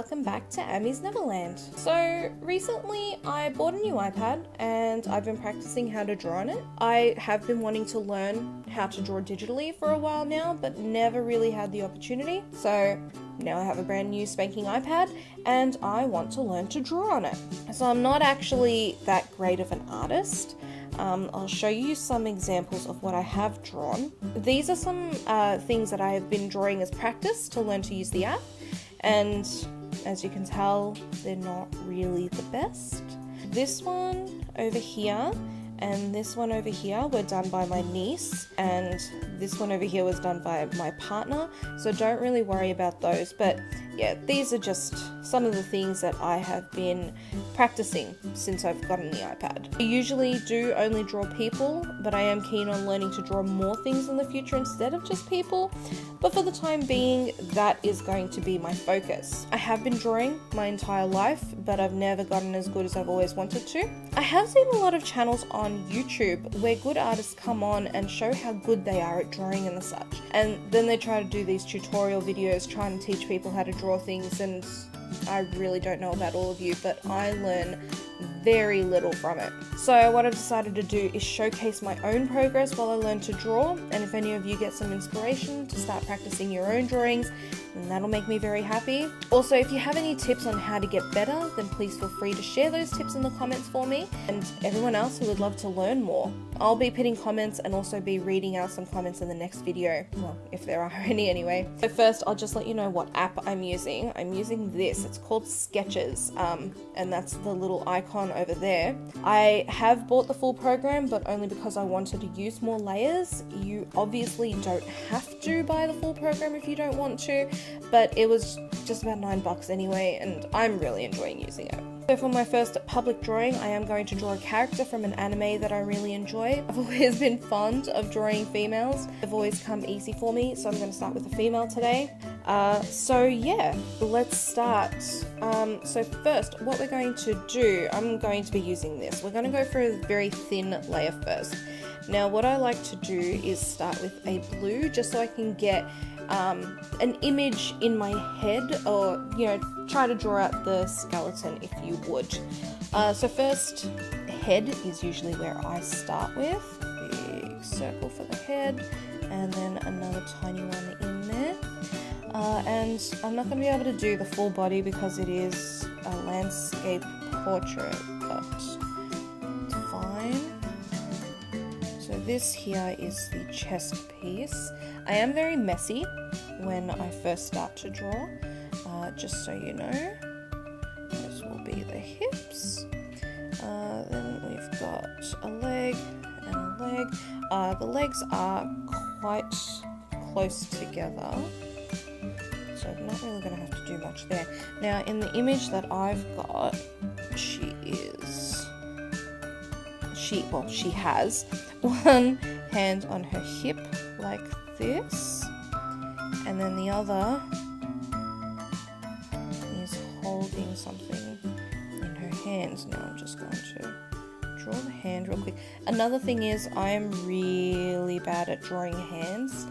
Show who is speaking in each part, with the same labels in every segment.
Speaker 1: welcome back to Ammi's Neverland. So recently I bought a new iPad and I've been practicing how to draw on it. I have been wanting to learn how to draw digitally for a while now, but never really had the opportunity. So now I have a brand new spanking iPad and I want to learn to draw on it. So I'm not actually that great of an artist. I'll show you some examples of what I have drawn. These are some things that I have been drawing as practice to learn to use the app, and as you can tell, they're not really the best. This one over here and this one over here were done by my niece, and this one over here was done by my partner, so don't really worry about those. But yeah, these are just some of the things that I have been practicing since I've gotten the iPad. I usually do only draw people, but I am keen on learning to draw more things in the future instead of just people. But for the time being, that is going to be my focus. I have been drawing my entire life, but I've never gotten as good as I've always wanted to. I have seen a lot of channels on YouTube where good artists come on and show how good they are at drawing and the such. And then they try to do these tutorial videos trying to teach people how to draw things, and I really don't know about all of you, but I learn very little from it. So what I've decided to do is showcase my own progress while I learn to draw, and if any of you get some inspiration to start practicing your own drawings, then that'll make me very happy. Also, if you have any tips on how to get better, then please feel free to share those tips in the comments for me and everyone else who would love to learn more. I'll be pitting comments and also be reading out some comments in the next video, well, if there are any anyway. So first, I'll just let you know what app I'm using. I'm using this, it's called Sketches, and that's the little icon over there. I have bought the full program, but only because I wanted to use more layers. You obviously don't have to buy the full program if you don't want to, but it was just about $9 anyway, and I'm really enjoying using it. So for my first public drawing, I am going to draw a character from an anime that I really enjoy. I've always been fond of drawing females. They've always come easy for me, so I'm going to start with a female today. So yeah, let's start. So first, what we're going to do, I'm going to be using this. We're going to go for a very thin layer first. Now what I like to do is start with a blue, just so I can get an image in my head, or try to draw out the skeleton if you would. So first, head is usually where I start with. Big circle for the head, and then another tiny one in there. And I'm not going to be able to do the full body because it is a landscape portrait, but it's fine. So this here is the chest piece. I am very messy when I first start to draw, just so you know. This will be the hips. Then we've got a leg and a leg. The legs are quite close together, so I'm not really going to have to do much there. Now in the image that I've got, she has one hand on her hip like this, and then the other is holding something in her hands. Now I'm just going to draw the hand real quick. Another thing is I am really bad at drawing hands,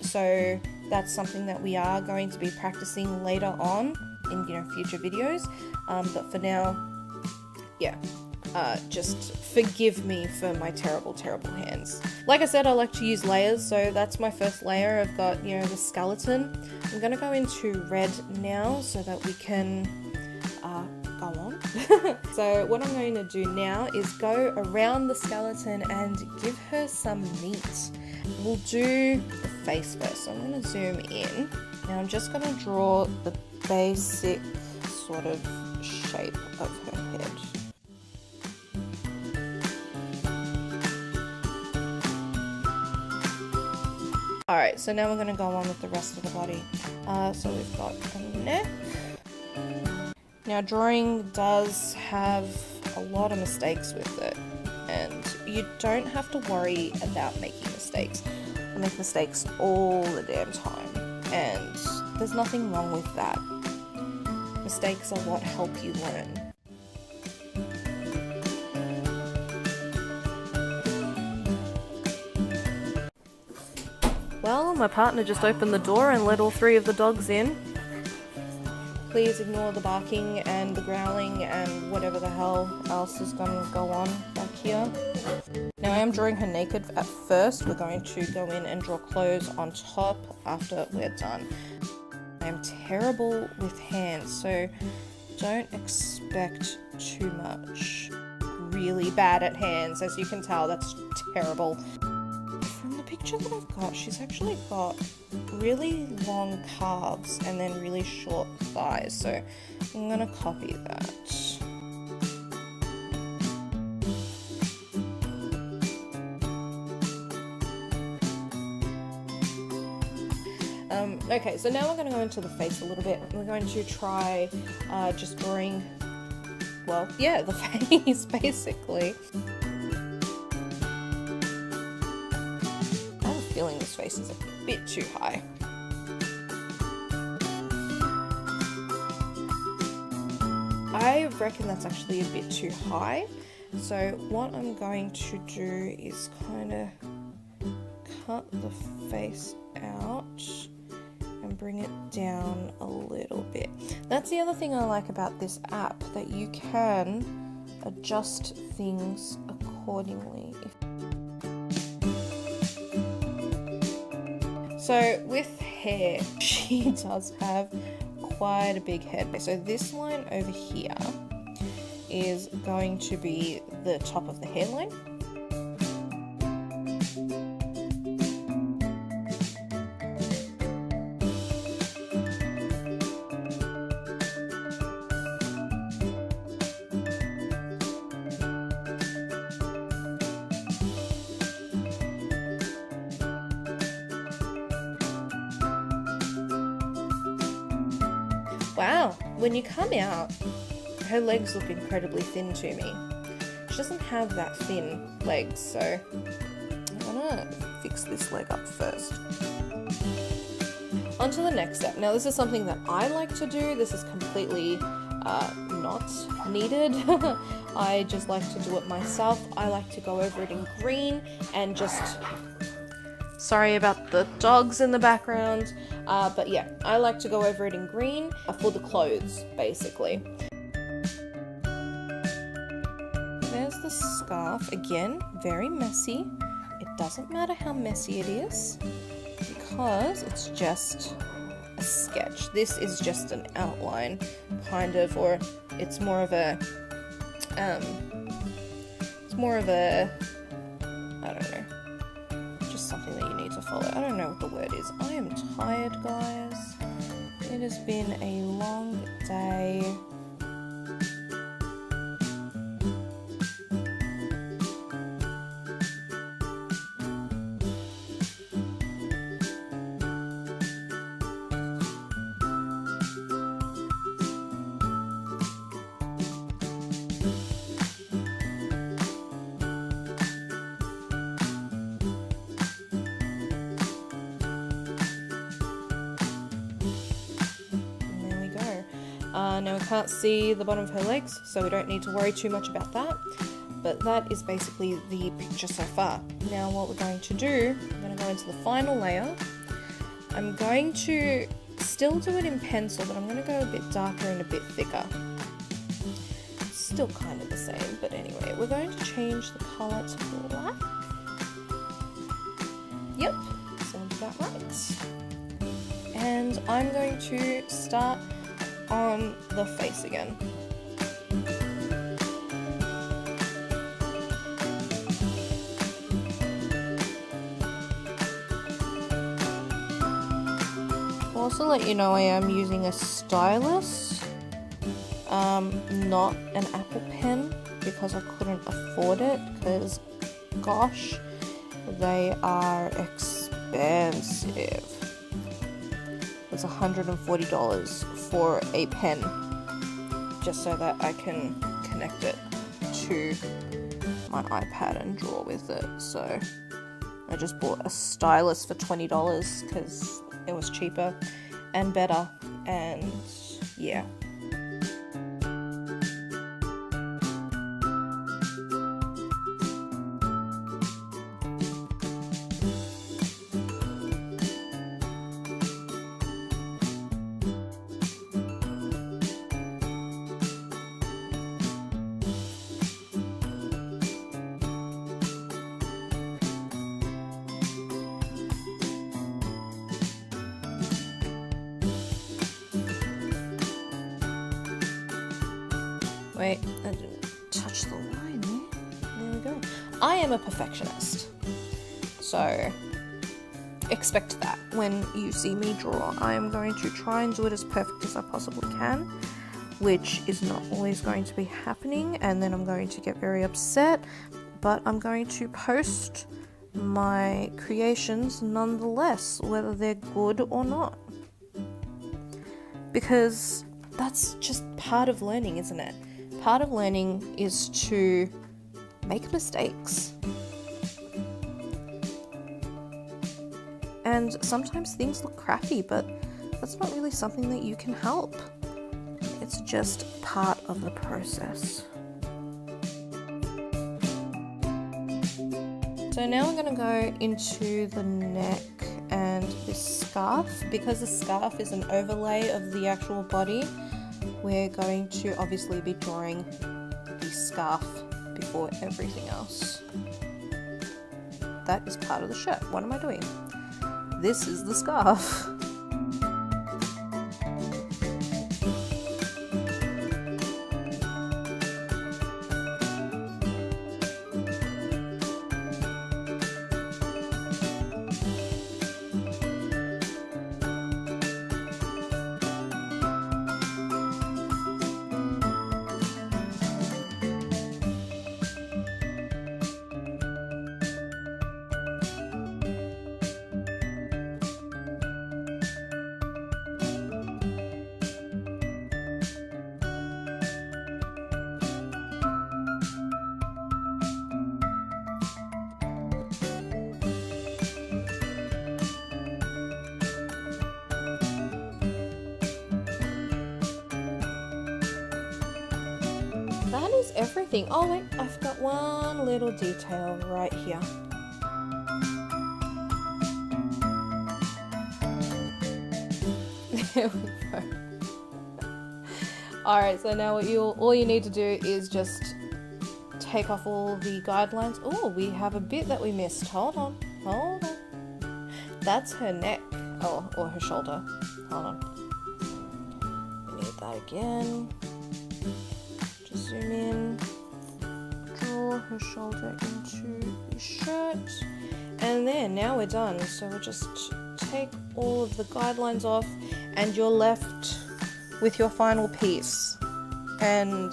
Speaker 1: so that's something that we are going to be practicing later on in future videos, but for now, yeah. Just forgive me for my terrible hands. Like I said, I like to use layers, so that's my first layer. I've got, the skeleton. I'm going to go into red now so that we can go on. So what I'm going to do now is go around the skeleton and give her some meat. We'll do the face first, so I'm going to zoom in. Now I'm just going to draw the basic sort of shape of her head. Alright, so now we're going to go on with the rest of the body. So we've got a neck. Now drawing does have a lot of mistakes with it, and you don't have to worry about making mistakes. I make mistakes all the damn time, and there's nothing wrong with that. Mistakes are what help you learn. Well, my partner just opened the door and let all 3 of the dogs in. Please ignore the barking and the growling and whatever the hell else is going to go on back here. Now I am drawing her naked at first. We're going to go in and draw clothes on top after we're done. I am terrible with hands, so don't expect too much. Really bad at hands, as you can tell. That's terrible. From the picture that I've got, she's actually got really long calves and then really short thighs, so I'm gonna copy that. Okay, so now we're going to go into the face a little bit. We're going to try just drawing, well, yeah, the face, basically. I have a feeling this face is a bit too high. I reckon that's actually a bit too high. So what I'm going to do is kind of cut the face out and bring it down a little bit. That's the other thing I like about this app, that you can adjust things accordingly. So with hair, she does have quite a big head. So this line over here is going to be the top of the hairline. Wow, when you come out, her legs look incredibly thin to me. She doesn't have that thin legs, so I'm gonna fix this leg up first. On to the next step. Now this is something that I like to do. This is completely not needed. I just like to do it myself. I like to go over it in green and just... Sorry about the dogs in the background, but yeah, I like to go over it in green for the clothes, basically. There's the scarf. Again, very messy. It doesn't matter how messy it is, because it's just a sketch. This is just an outline, kind of, or it's more of a, I don't know. Something that you need to follow. I don't know what the word is. I am tired, guys. It has been a long day. Now we can't see the bottom of her legs, so we don't need to worry too much about that. But that is basically the picture so far. Now what we're going to do, I'm going to go into the final layer. I'm going to still do it in pencil, but I'm going to go a bit darker and a bit thicker. It's still kind of the same, but anyway, we're going to change the colour to black. Yep, sounds about right. And I'm going to start on the face again. I'll also let you know I am using a stylus, not an Apple Pen, because I couldn't afford it, because gosh, they are expensive. It's $140 for a pen, just so that I can connect it to my iPad and draw with it. So I just bought a stylus for $20 because it was cheaper and better, and yeah. Wait, I didn't touch the line there. There we go. I am a perfectionist. So expect that when you see me draw. I am going to try and do it as perfect as I possibly can, which is not always going to be happening, and then I'm going to get very upset, but I'm going to post my creations nonetheless, whether they're good or not. Because that's just part of learning, isn't it? Part of learning is to make mistakes. And sometimes things look crappy, but that's not really something that you can help. It's just part of the process. So now we're going to go into the neck and this scarf. Because the scarf is an overlay of the actual body, we're going to obviously be drawing the scarf before everything else. That is part of the shirt. What am I doing? This is the scarf. That is everything. Oh wait, I've got one little detail right here. There we go. Alright, so now all you need to do is just take off all the guidelines. Oh, we have a bit that we missed. Hold on. That's her neck. Oh, or her shoulder. Hold on. We need that again. Zoom in, draw her shoulder into the shirt, and there, now we're done. So we'll just take all of the guidelines off and you're left with your final piece. And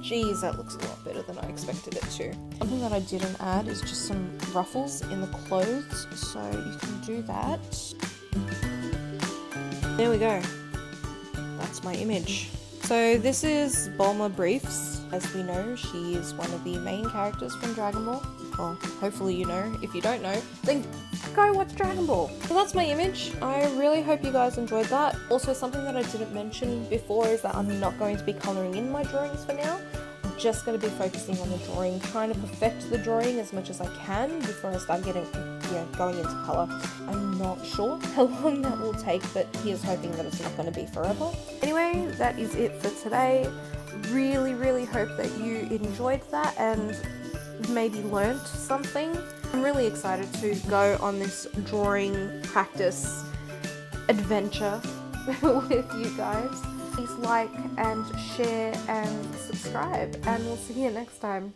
Speaker 1: geez, that looks a lot better than I expected it to. Something that I didn't add is just some ruffles in the clothes, so you can do that. There we go. That's my image. So this is Bulma Briefs. As we know, she is one of the main characters from Dragon Ball. Well, hopefully you know. If you don't know, then go watch Dragon Ball. So that's my image. I really hope you guys enjoyed that. Also, something that I didn't mention before is that I'm not going to be colouring in my drawings for now. I'm just going to be focusing on the drawing, trying to perfect the drawing as much as I can before I start going into colour. I'm not sure how long that will take, but here's hoping that it's not going to be forever. Anyway, that is it for today. Really hope that you enjoyed that and maybe learnt something. I'm really excited to go on this drawing practice adventure with you guys. Please like and share and subscribe, and we'll see you next time.